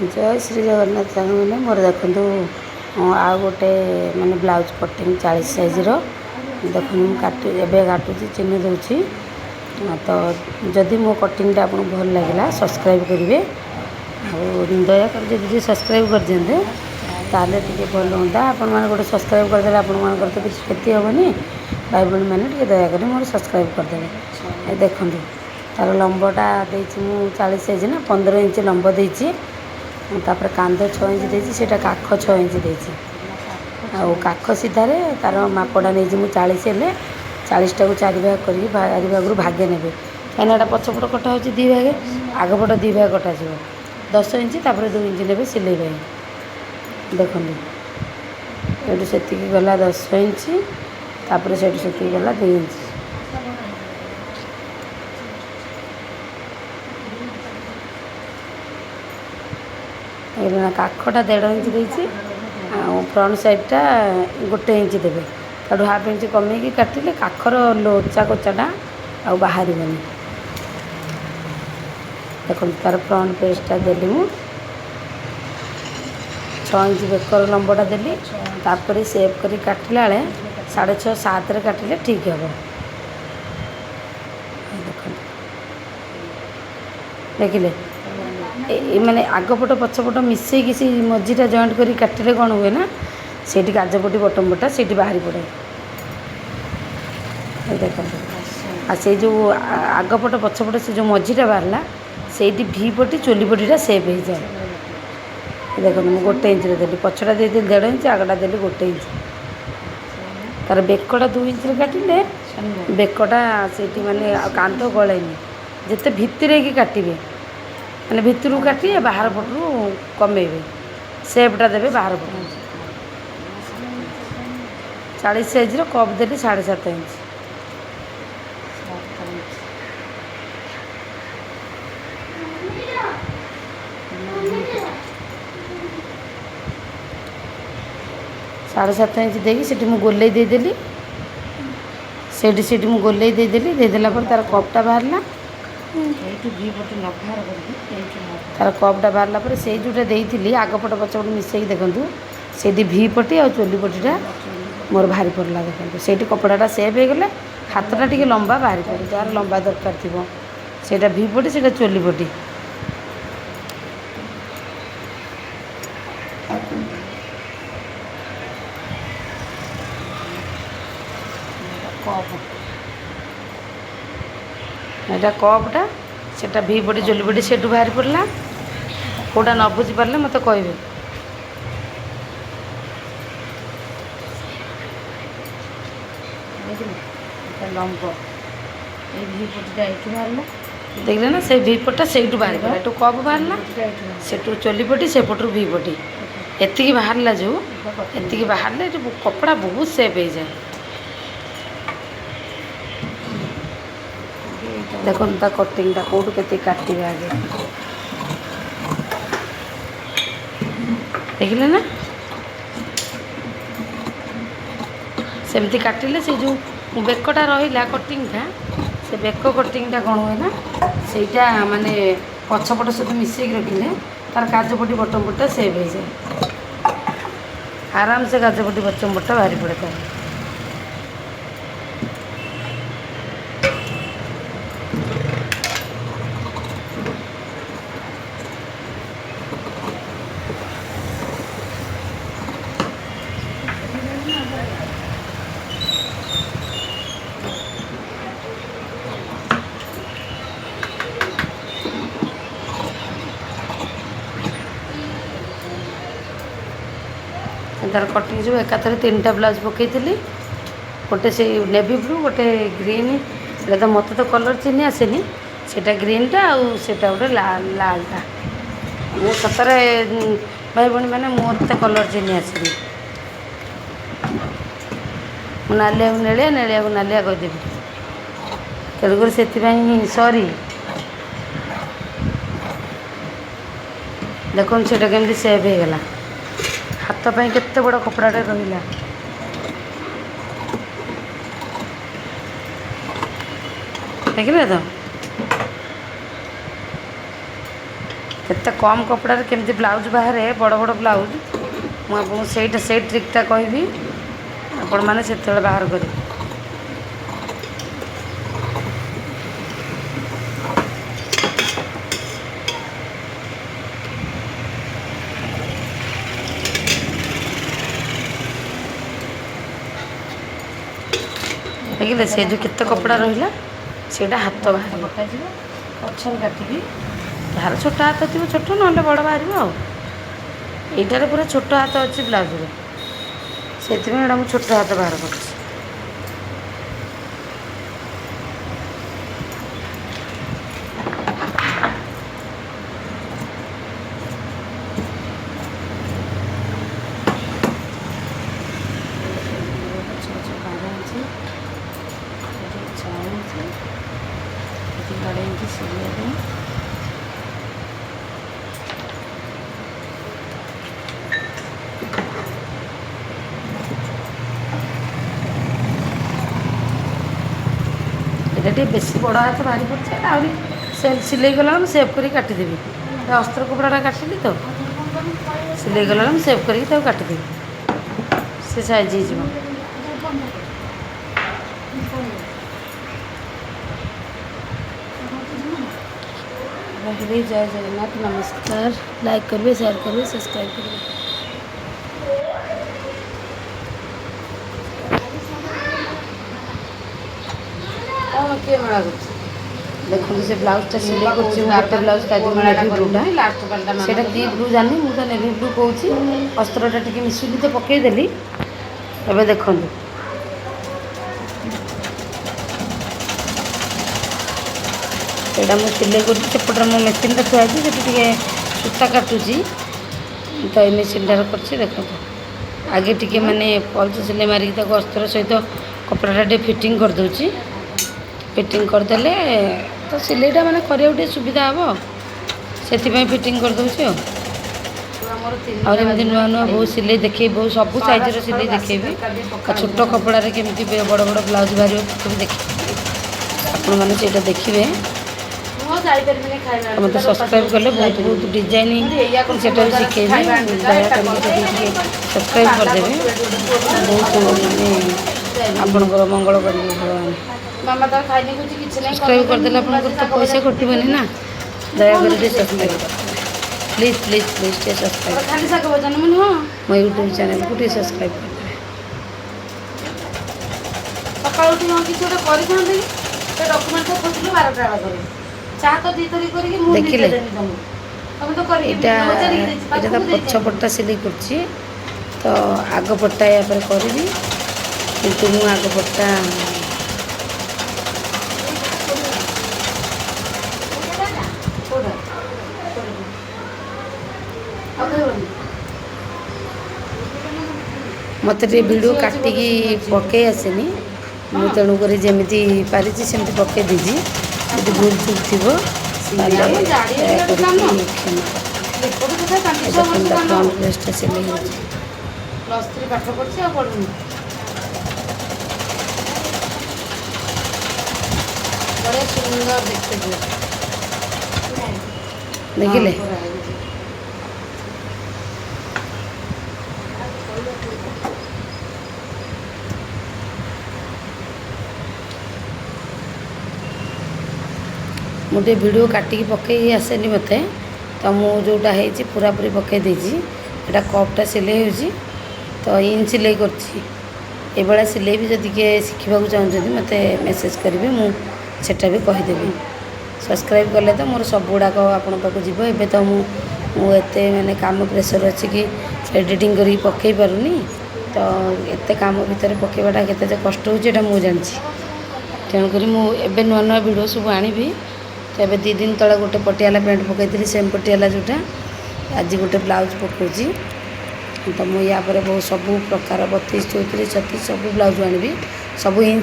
जय श्री जगन्नाथ मैंने मोर देखु आ गोटे माने ब्लाउज कटिंग 40 साइज देखो काटू एवं काटुची चिन्ह दूसरी तो जदि मो कटिंगटा आपको भल लगे सब्सक्राइब करेंगे दयाकर जी सब्सक्राइब कर दिंते ताले टे भल हाँ आपण मैंने गोटे सब्सक्राइब करदे आपण तो किसी क्षति हेनी भाई भाई मैंने दयाकर मोर सब्सक्राइब करदे देखूँ तार लंबटा देती 40 साइज ना 15 इंच लंब देती तापर कांध 6 इंच देती से काख 6 इंच देती काख सीधार तार मापटा नहीं मुझे 40 हेले 40 टाक 4 भाग कर 4 भाग भागे ने कहीं पछपट कटा हो 2 भागे आगपट 2 भाग कटा 10 इंच तापर 2 इंच ने सिले भाई देखो ये से गला 10 इंच तापर से गला 2 इंच काखटा 1.5 इंच देती फ्रंट साइडटा 1 इंच देवे ताठू हाफ इंच कमेकी काटिले काखर लोचा कोचाटा आ बाहर देखो तार फ्रंट पेजटा देली मु 6 इंच बेकर लंबटा देली तापर सेप कर काटिला बेले 6.5 7 रे काटिले ठीक हे देखिले माने आगपट पछपट मिसई किसी मझीटा जॉइंट करी काटिले कौन हुए ना से गाजपटी बटम पटा से बाहरी पड़े देख आ से जो आगपट पछपट से जो मझीटा बाहरला से भी पटी चोली पटीटा सेप हो जाए देख मुझे 1 इंच देली पछटा दे 1.5 इंच आगटा देली 1 इंच तार बेकटा 2 इंच काटिले बेकटा से माने कांध गलैनी जिते भितर की काटे मैंने भितर काटी बाहर पटू कमेबे सेपटा देवे बाहर पटू 40 साइज कप देली 7.5 इंच 7.5 इंच देगी से गोले देदेली से गोले देदेला तार कपटा बाहरला तार कपटा बाहरला से जोटा देती आगपट पछपट मिसई देखूँ से भी पटी आ चोली पटीटा मोर बाहरी पड़ला देखो से कपड़ाटा सेप हो गले हाथटा टे लंबा बाहरी पड़े जार लंबा दरकार थी से भी पटी से चोली पटी एटा कपटा से भी पटी चोली पटी से बाहरी पड़ला कौटा न बुझी पारे मत कहे लंब ये भी पटीटा ये बाहर देखले ना से भी पटा से बाहर पड़ा एटू कप बाहरला से चोली पटी से पटू भी पटी एति बाहरला जो एति बाहरले कपड़ा बहुत सेप हो जाए देखो कटिंगटा कौटू के काटे आगे देखिले ना सेमती काटिले से जो बेकटा रहा कटिंगटा से बेक कटिंगटा कौन हुए ना सेटा माने पछपट सहित मिसेक रखिले तार गाजपटी बटम पट्टा सेव हो जाए आराम से गाजपटी बटम पट्टा बाहरी पड़े तार तार कटिंग सब एकाथरे 3टा ब्लाउज पकई गोटे से नेवी ब्लू गोटे ग्रीन तो मत तो कलर चिन्ह आसेनी सेटा ग्रीनटा आटा गोटे लालटा मो सतरे भाई भाई मैंने मत कलर चिन्ह आसेनी नालिया नेलिया नेलिया नालिया कहीदेवी तेणुक से सरी देखो से केमती सेव हो गला हाथ पाई केते बड़ कपड़ाटे रहा देखिले तो କେତେ କମ୍ କପଡ଼ାରେ କେମିତି ବ୍ଲାଉଜ୍ ବାହାରେ ବଡ଼ ବଡ଼ ବ୍ଲାଉଜ୍ ମୁଁ ଆପଣଙ୍କୁ ସେଇ ଟ୍ରିକ୍ଟା କହିବି ଆପଣମାନେ ସେତେବେଳେ ବାହାର କରିବେ। ଦେଖିଲେ ସେ ଯେଉଁ କେତେ କପଡ଼ା ରହିଲା ସେଇଟା ହାତ ବାହାରି ପକାଯିବ। ପଛରେ କାଟିବି ଯାହାର ଛୋଟ ହାତ ଥିବ ଛୋଟ ନହେଲେ ବଡ଼ ବାହାରିବ ଆଉ। ଏଇଟାରେ ପୁରା ଛୋଟ ହାତ ଅଛି ବ୍ଲାଉଜ୍ରେ ସେଥିପାଇଁ ଏଇଟା ମୁଁ ଛୋଟ ହାତ ବାହାର କରୁଛି। এটা ଟିକେ ବେଶୀ ବଡ଼ ହାତ ବାହାରି ପଡ଼ିଛି ଆହୁରି ସିଲେଇ କଲାବେଳେ ମୁଁ ସେଭ୍ କରିକି କାଟିଦେବି। ଅସ୍ତ୍ର କପଡ଼ାଟା କାଟିଲି ତ ସିଲେଇ କଲାବେଳେ ମୁଁ ସେଭ୍ କରିକି ତାକୁ କାଟିଦେବି ସେ ସାଇଜ୍ ହେଇଯିବ। जय जगन्नाथ नमस्कार। लाइक करिए शेयर करिए सब्सक्राइब करिए। देखो से ब्लाउजटा सिलाई करछि गोटे ब्लाउज का नेवी ब्लूटा सेटा की ब्लू जानी मु तो नेवी ब्लू कहूँ अस्त्रटा टिके मिसुली तो पकईदेली। एबे देखंतु एटा मु सिलाई कर सेपटे मो मेसीनटा थुआ है सेठी टिके सूता काटुची तो ये मेसीनटार कर देखो आगे टिके माने पल्स सिलाई मारिक ताको अस्त्र सहित कपड़ाटा टे फिटिंग कर दूची। फिटिंग करदेले तो सिलाईटा माने करिया गोटे सुविधा हे से फिटिंग कर दूची। और एमती नुआ नुआ बहुत सिलाई देखे बहुत सब साइजर सिलाई देखेबी छोट कपड़ा केमती बड़ बड़ ब्लाउज बाहर देखे आपण मैंने से देखिए। मत सब्सक्राइब कले बहुत बहुत डिजाइन से शिखेबी दयाकर सब्सक्राइब करदेवे बहुत मानने आपणकर मंगल करेंगे भगवान। सब्सक्राइब करदे आप तो पैसा कटोनी ना Dayakar subscribe please please please subscribe मो यूट्यूब चैनल को सब्सक्राइब कर सकाल उठी किसी गोटे डॉक्यूमेंट खोजलु 12टा बेल चाह तो दी तरी करी देखिले तो पछपटा सिलाई कर तो आग पट्टा या करी किंतु मु आग पट्टा मत वीडियो काटिकी पकई आसेनी मु तेणुक जमी पारी सेमती पकई दीजिए यदि भूल चूक थी ड्रेसटा सिलाई +3 पाठ पढ़ी पढ़ुनी बड़े सुंदर देखते देखिले मुझे वीडियो काटिकी पकई आसेनी मत तो मुझा है पूरा पूरी पकई देजी एटा कपटा सिलाई हो तो इन सिलाई कर सिलाई भी जदि किए शिखा चाहते मत मेसेज करेंगे मुझे भी कहीदेवी। सब्सक्राइब कले तो मोर सब गुड़ाक आपण पाक जीव ए तो मुझे माने काम प्रेसर अच्छी कि एडिटिंग कर पकई पारुनी तो एत काम भितर पकईवाटा के कष्ट होटा मुझे जानी तेणुक मुझे नुआ नुआ भिड सब आनी तो ये 2 दिन तले गोटे पटियाला पैंट पकई सेम पटियाला जोटा आज गोटे ब्लाउज पकाउची तो मुझे बहुत सब प्रकार 32 34 36 सब ब्लाउज आनी सब इन